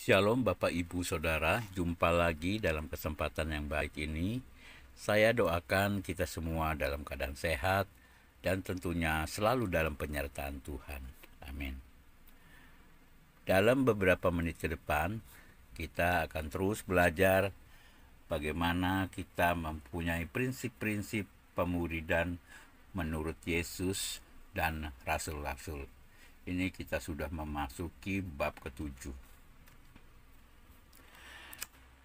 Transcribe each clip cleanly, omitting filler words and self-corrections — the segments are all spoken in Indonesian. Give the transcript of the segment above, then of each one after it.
Shalom Bapak Ibu Saudara, jumpa lagi dalam kesempatan yang baik ini. Saya doakan kita semua dalam keadaan sehat dan tentunya selalu dalam penyertaan Tuhan. Amin. Dalam beberapa menit ke depan, kita akan terus belajar bagaimana kita mempunyai prinsip-prinsip pemuridan menurut Yesus dan Rasul-Rasul. Ini kita sudah memasuki bab ketujuh.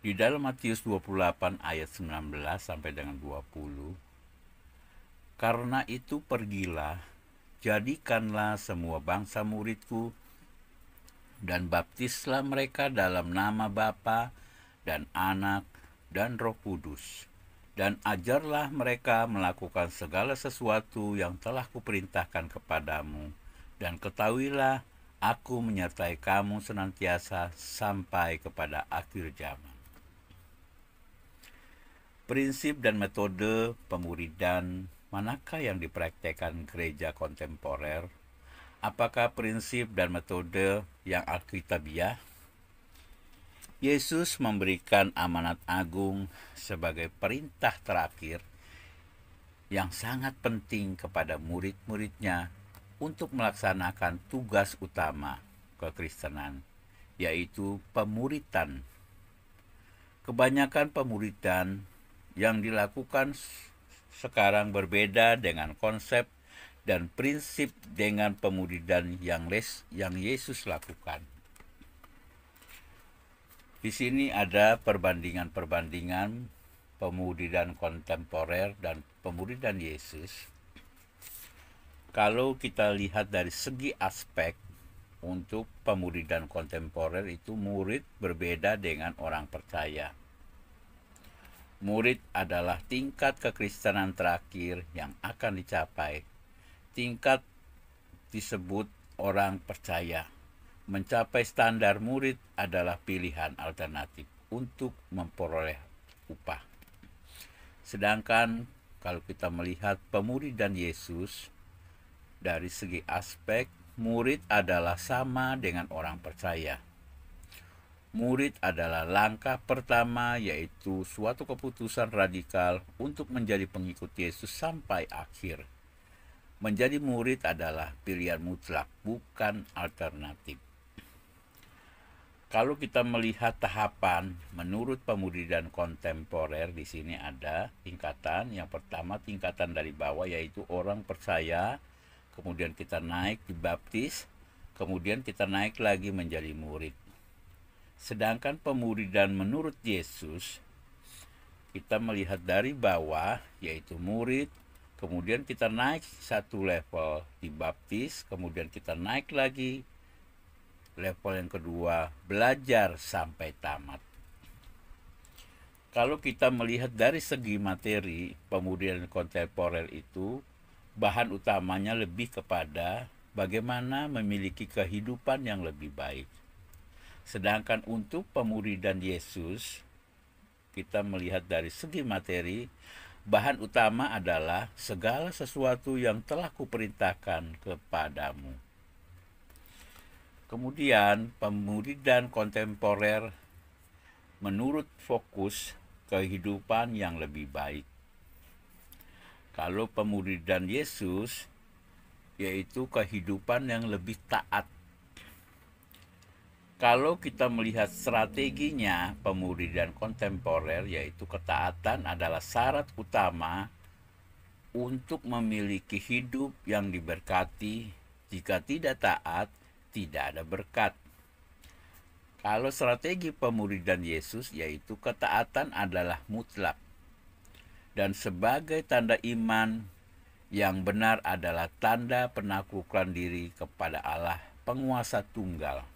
Di dalam Matius 28 ayat 19 sampai dengan 20, karena itu pergilah, jadikanlah semua bangsa muridku, dan baptislah mereka dalam nama Bapa dan Anak dan Roh Kudus, dan ajarlah mereka melakukan segala sesuatu yang telah kuperintahkan kepadamu, dan ketahuilah aku menyertai kamu senantiasa sampai kepada akhir zaman. Prinsip dan metode pemuridan manakah yang dipraktekkan gereja kontemporer? Apakah prinsip dan metode yang alkitabiah? Yesus memberikan amanat agung sebagai perintah terakhir yang sangat penting kepada murid-muridnya untuk melaksanakan tugas utama kekristenan, yaitu pemuridan. Kebanyakan pemuridan yang dilakukan sekarang berbeda dengan konsep dan prinsip dengan pemuridan yang Yesus lakukan. Di sini ada perbandingan pemuridan kontemporer dan pemuridan Yesus. Kalau kita lihat dari segi aspek, untuk pemuridan kontemporer itu murid berbeda dengan orang percaya. Murid adalah tingkat kekristenan terakhir yang akan dicapai. Tingkat disebut orang percaya. Mencapai standar murid adalah pilihan alternatif untuk memperoleh upah. Sedangkan kalau kita melihat pemuridan Yesus, dari segi aspek, murid adalah sama dengan orang percaya. Murid adalah langkah pertama, yaitu suatu keputusan radikal untuk menjadi pengikut Yesus sampai akhir. Menjadi murid adalah pilihan mutlak, bukan alternatif. Kalau kita melihat tahapan menurut pemuridan kontemporer, di sini ada tingkatan. Yang pertama tingkatan dari bawah, yaitu orang percaya, kemudian kita naik dibaptis, kemudian kita naik lagi menjadi murid. Sedangkan pemuridan menurut Yesus, kita melihat dari bawah, yaitu murid, kemudian kita naik satu level dibaptis, kemudian kita naik lagi level yang kedua, belajar sampai tamat. Kalau kita melihat dari segi materi, pemuridan kontemporer itu bahan utamanya lebih kepada bagaimana memiliki kehidupan yang lebih baik. Sedangkan untuk pemuridan Yesus, kita melihat dari segi materi, bahan utama adalah segala sesuatu yang telah kuperintahkan kepadamu. Kemudian pemuridan kontemporer menurut fokus kehidupan yang lebih baik. Kalau pemuridan Yesus, yaitu kehidupan yang lebih taat. Kalau kita melihat strateginya pemuridan kontemporer, yaitu ketaatan adalah syarat utama untuk memiliki hidup yang diberkati. Jika tidak taat, tidak ada berkat. Kalau strategi pemuridan Yesus, yaitu ketaatan adalah mutlak. Dan sebagai tanda iman yang benar adalah tanda penaklukan diri kepada Allah, penguasa tunggal.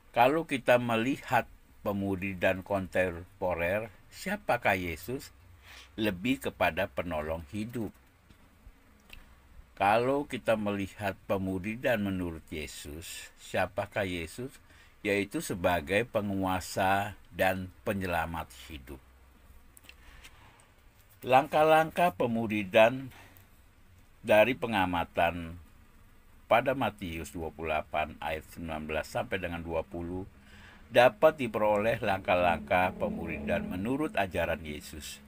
Kalau kita melihat pemuridan kontemporer, siapakah Yesus? Lebih kepada penolong hidup. Kalau kita melihat pemuridan menurut Yesus, siapakah Yesus? Yaitu sebagai penguasa dan penyelamat hidup. Langkah-langkah pemuridan dari pengamatan pada Matius 28 ayat 19 sampai dengan 20 dapat diperoleh langkah-langkah pemuridan menurut ajaran Yesus.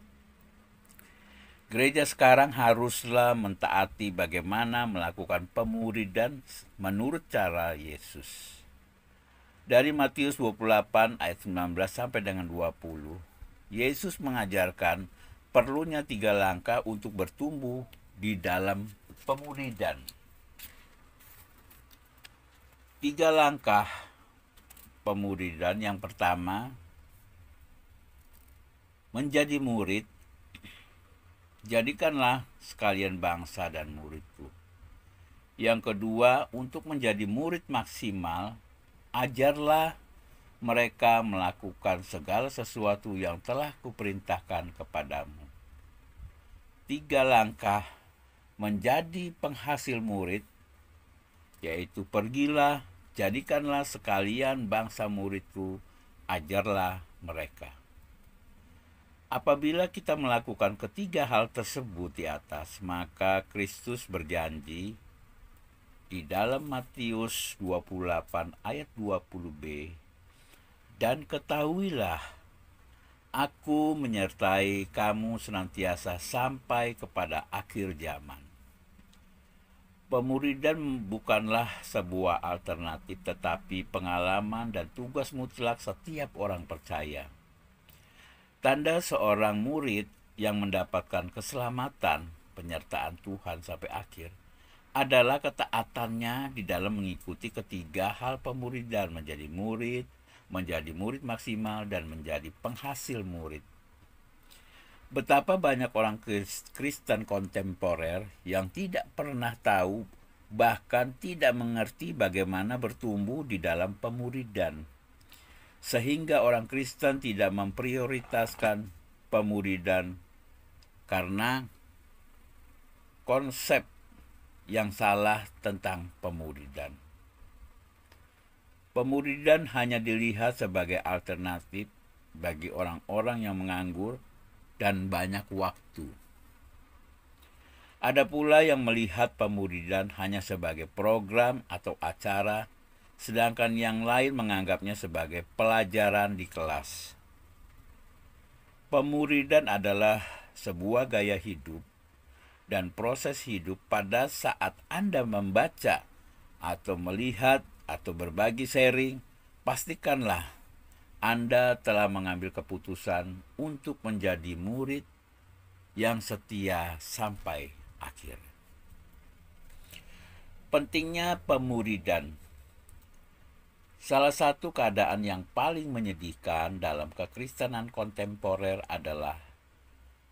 Gereja sekarang haruslah mentaati bagaimana melakukan pemuridan menurut cara Yesus. Dari Matius 28 ayat 19 sampai dengan 20, Yesus mengajarkan perlunya 3 langkah untuk bertumbuh di dalam pemuridan. 3 langkah pemuridan. Yang pertama, menjadi murid. Jadikanlah sekalian bangsa dan muridku. Yang kedua, untuk menjadi murid maksimal, ajarlah mereka melakukan segala sesuatu yang telah kuperintahkan kepadamu. 3 langkah menjadi penghasil murid, yaitu pergilah, jadikanlah sekalian bangsa muridku, ajarlah mereka. Apabila kita melakukan ketiga hal tersebut di atas, maka Kristus berjanji di dalam Matius 28 ayat 20b, dan ketahuilah, aku menyertai kamu senantiasa sampai kepada akhir zaman. Pemuridan bukanlah sebuah alternatif, tetapi pengalaman dan tugas mutlak setiap orang percaya. Tanda seorang murid yang mendapatkan keselamatan, penyertaan Tuhan sampai akhir, adalah ketaatannya di dalam mengikuti ketiga hal pemuridan: menjadi murid maksimal, dan menjadi penghasil murid. Betapa banyak orang Kristen kontemporer yang tidak pernah tahu, bahkan tidak mengerti bagaimana bertumbuh di dalam pemuridan. Sehingga orang Kristen tidak memprioritaskan pemuridan karena konsep yang salah tentang pemuridan. Pemuridan hanya dilihat sebagai alternatif bagi orang-orang yang menganggur dan banyak waktu. Ada pula yang melihat pemuridan hanya sebagai program atau acara, sedangkan yang lain menganggapnya sebagai pelajaran di kelas. Pemuridan adalah sebuah gaya hidup dan proses hidup. Pada saat Anda membaca atau melihat atau berbagi sharing, pastikanlah Anda telah mengambil keputusan untuk menjadi murid yang setia sampai akhir. Pentingnya pemuridan. Salah satu keadaan yang paling menyedihkan dalam kekristenan kontemporer adalah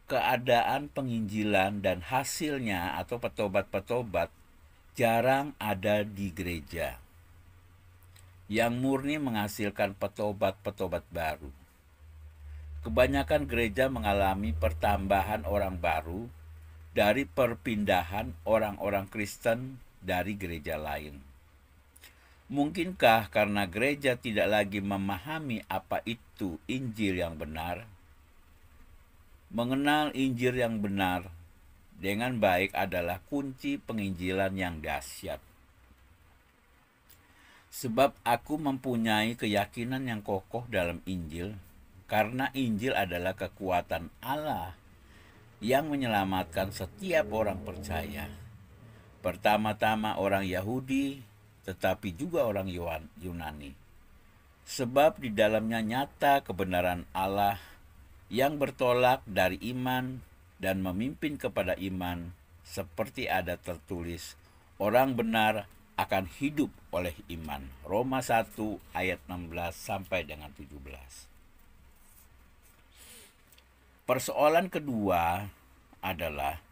keadaan penginjilan dan hasilnya atau petobat-petobat jarang ada di gereja yang murni menghasilkan petobat-petobat baru. Kebanyakan gereja mengalami pertambahan orang baru dari perpindahan orang-orang Kristen dari gereja lain. Mungkinkah karena gereja tidak lagi memahami apa itu Injil yang benar? Mengenal Injil yang benar dengan baik adalah kunci penginjilan yang dahsyat. Sebab aku mempunyai keyakinan yang kokoh dalam Injil, karena Injil adalah kekuatan Allah yang menyelamatkan setiap orang percaya. Pertama-tama orang Yahudi, tetapi juga orang Yunani. Sebab di dalamnya nyata kebenaran Allah yang bertolak dari iman dan memimpin kepada iman, seperti ada tertulis, orang benar akan hidup oleh iman. Roma 1 ayat 16 sampai dengan 17. Persoalan kedua adalah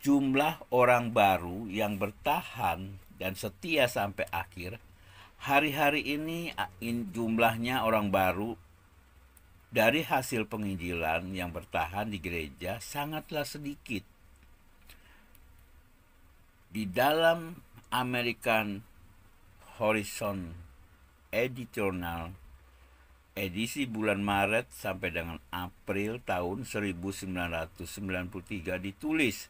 jumlah orang baru yang bertahan dan setia sampai akhir. Hari-hari ini jumlahnya orang baru dari hasil penginjilan yang bertahan di gereja sangatlah sedikit. Di dalam American Horizon Editorial edisi bulan Maret sampai dengan April tahun 1993 ditulis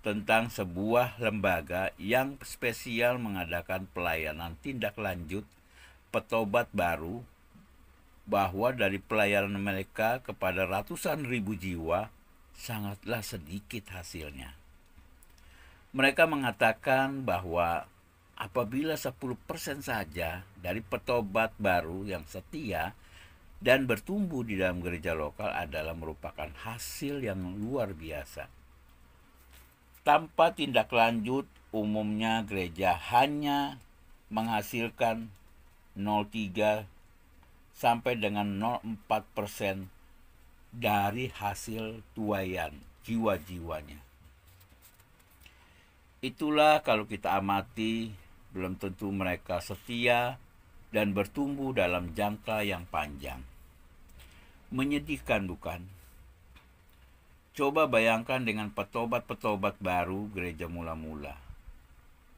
tentang sebuah lembaga yang spesial mengadakan pelayanan tindak lanjut petobat baru, bahwa dari pelayanan mereka kepada ratusan ribu jiwa sangatlah sedikit hasilnya. Mereka mengatakan bahwa apabila 10% saja dari petobat baru yang setia dan bertumbuh di dalam gereja lokal adalah merupakan hasil yang luar biasa. Tanpa tindak lanjut, umumnya gereja hanya menghasilkan 0,3 sampai dengan 0,4% dari hasil tuaian jiwa-jiwanya. Itulah kalau kita amati, belum tentu mereka setia dan bertumbuh dalam jangka yang panjang. Menyedihkan bukan? Coba bayangkan dengan petobat-petobat baru gereja mula-mula.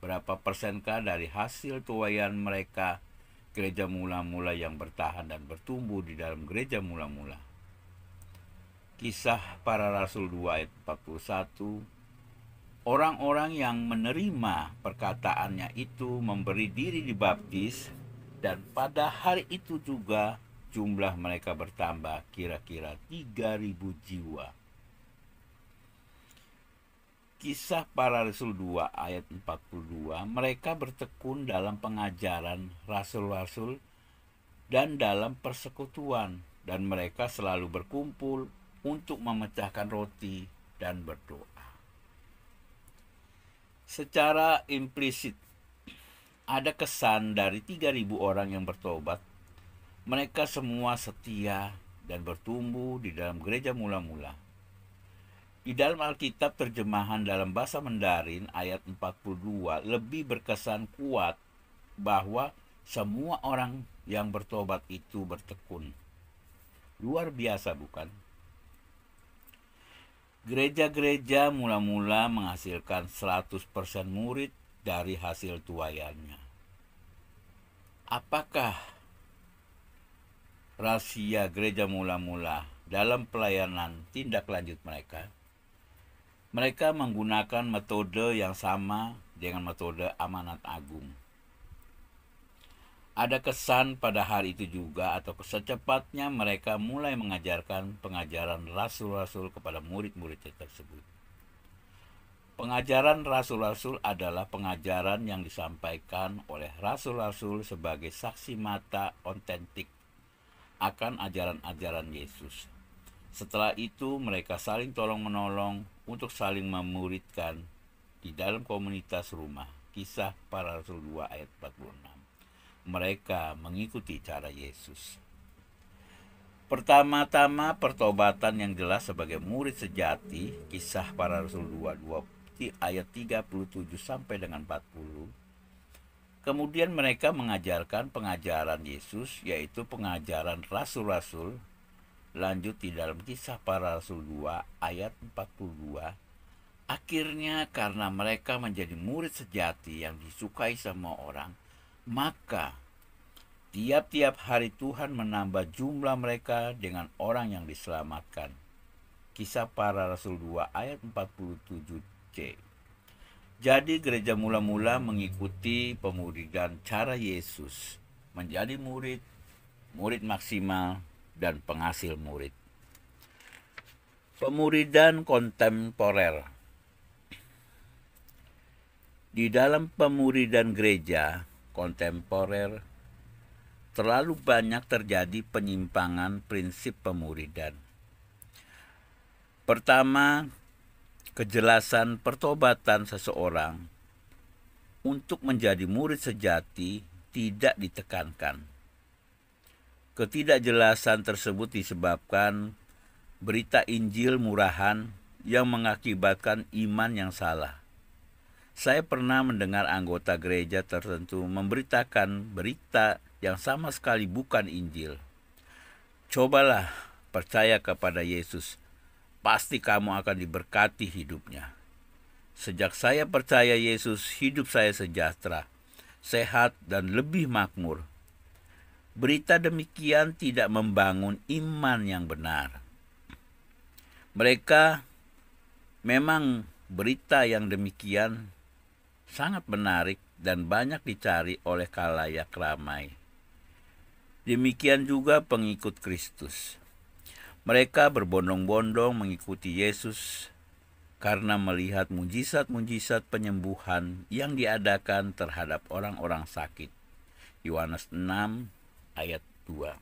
Berapa persenkah dari hasil tuaian mereka gereja mula-mula yang bertahan dan bertumbuh di dalam gereja mula-mula? Kisah Para Rasul 2 ayat 41, orang-orang yang menerima perkataannya itu memberi diri dibaptis, dan pada hari itu juga jumlah mereka bertambah kira-kira 3.000 jiwa. Kisah Para Rasul 2 ayat 42, mereka bertekun dalam pengajaran rasul-rasul dan dalam persekutuan, dan mereka selalu berkumpul untuk memecahkan roti dan berdoa. Secara implisit, ada kesan dari 3.000 orang yang bertobat, mereka semua setia dan bertumbuh di dalam gereja mula-mula. Di dalam Alkitab terjemahan dalam bahasa Mandarin ayat 42 lebih berkesan kuat bahwa semua orang yang bertobat itu bertekun. Luar biasa bukan? Gereja-gereja mula-mula menghasilkan 100% murid dari hasil tuaiannya. Apakah rahasia gereja mula-mula dalam pelayanan tindak lanjut mereka? Mereka menggunakan metode yang sama dengan metode Amanat Agung. Ada kesan pada hari itu juga atau secepatnya mereka mulai mengajarkan pengajaran rasul-rasul kepada murid-muridnya tersebut. Pengajaran rasul-rasul adalah pengajaran yang disampaikan oleh rasul-rasul sebagai saksi mata otentik akan ajaran-ajaran Yesus. Setelah itu mereka saling tolong-menolong untuk saling memuridkan di dalam komunitas rumah. Kisah Para Rasul 2 ayat 46. Mereka mengikuti cara Yesus. Pertama-tama pertobatan yang jelas sebagai murid sejati, Kisah Para Rasul 2 ayat 37 sampai dengan 40. Kemudian mereka mengajarkan pengajaran Yesus, yaitu pengajaran rasul-rasul. Lanjut di dalam Kisah Para Rasul 2 ayat 42. Akhirnya karena mereka menjadi murid sejati yang disukai semua orang, maka tiap-tiap hari Tuhan menambah jumlah mereka dengan orang yang diselamatkan. Kisah Para Rasul 2 ayat 47c. Jadi gereja mula-mula mengikuti pemuridan cara Yesus, menjadi murid maksimal, dan penghasil murid. Pemuridan kontemporer. Di dalam pemuridan gereja kontemporer terlalu banyak terjadi penyimpangan prinsip pemuridan. Pertama, kejelasan pertobatan seseorang untuk menjadi murid sejati tidak ditekankan. Ketidakjelasan tersebut disebabkan berita Injil murahan yang mengakibatkan iman yang salah. Saya pernah mendengar anggota gereja tertentu memberitakan berita yang sama sekali bukan Injil. Cobalah percaya kepada Yesus, pasti kamu akan diberkati hidupnya. Sejak saya percaya Yesus, hidup saya sejahtera, sehat, dan lebih makmur. Berita demikian tidak membangun iman yang benar. Mereka memang berita yang demikian sangat menarik dan banyak dicari oleh khalayak ramai. Demikian juga pengikut Kristus. Mereka berbondong-bondong mengikuti Yesus karena melihat mujizat-mujizat penyembuhan yang diadakan terhadap orang-orang sakit. Yohanes 6 ayat 2.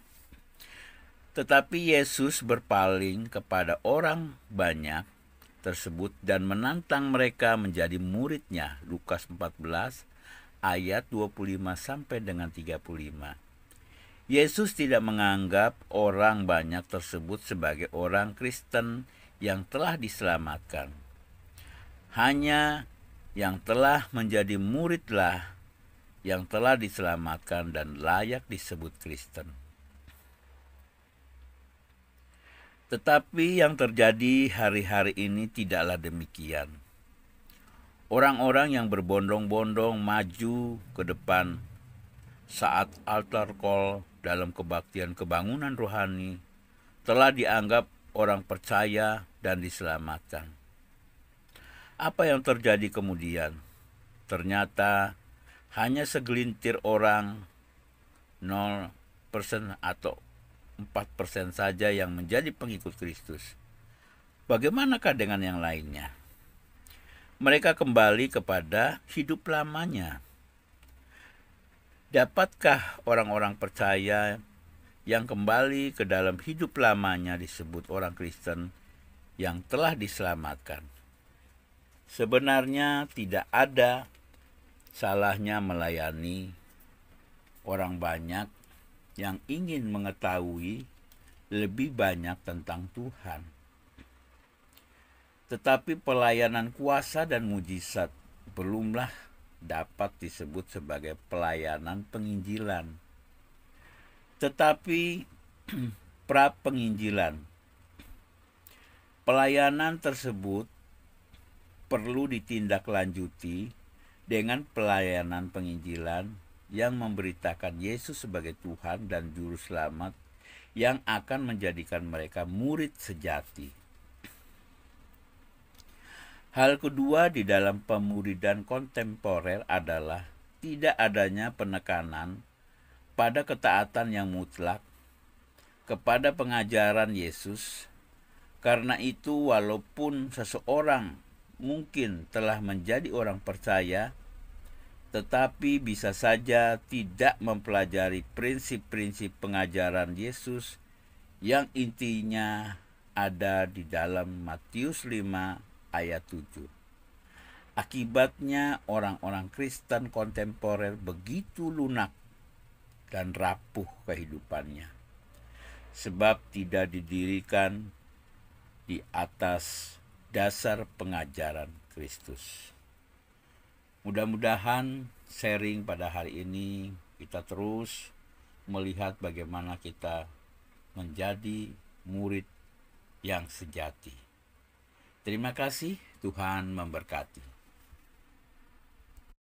Tetapi Yesus berpaling kepada orang banyak tersebut dan menantang mereka menjadi murid-Nya. Lukas 14 ayat 25 sampai dengan 35. Yesus tidak menganggap orang banyak tersebut sebagai orang Kristen yang telah diselamatkan. Hanya yang telah menjadi muridlah yang telah diselamatkan dan layak disebut Kristen. Tetapi yang terjadi hari-hari ini tidaklah demikian. Orang-orang yang berbondong-bondong maju ke depan saat altar call dalam kebaktian kebangunan rohani telah dianggap orang percaya dan diselamatkan. Apa yang terjadi kemudian? Ternyata hanya segelintir orang, 0% atau 4% saja yang menjadi pengikut Kristus. Bagaimanakah dengan yang lainnya? Mereka kembali kepada hidup lamanya. Dapatkah orang-orang percaya yang kembali ke dalam hidup lamanya disebut orang Kristen yang telah diselamatkan? Sebenarnya tidak ada salahnya melayani orang banyak yang ingin mengetahui lebih banyak tentang Tuhan. Tetapi pelayanan kuasa dan mujizat belumlah dapat disebut sebagai pelayanan penginjilan. Tetapi pra-penginjilan, pelayanan tersebut perlu ditindaklanjuti dengan pelayanan penginjilan yang memberitakan Yesus sebagai Tuhan dan Juru Selamat yang akan menjadikan mereka murid sejati. Hal kedua di dalam pemuridan kontemporer adalah tidak adanya penekanan pada ketaatan yang mutlak kepada pengajaran Yesus. Karena itu, walaupun seseorang mungkin telah menjadi orang percaya, tetapi bisa saja tidak mempelajari prinsip-prinsip pengajaran Yesus yang intinya ada di dalam Matius 5 ayat 7. Akibatnya orang-orang Kristen kontemporer begitu lunak dan rapuh kehidupannya, sebab tidak didirikan di atas dasar pengajaran Kristus. Mudah-mudahan sharing pada hari ini kita terus melihat bagaimana kita menjadi murid yang sejati. Terima kasih, Tuhan memberkati.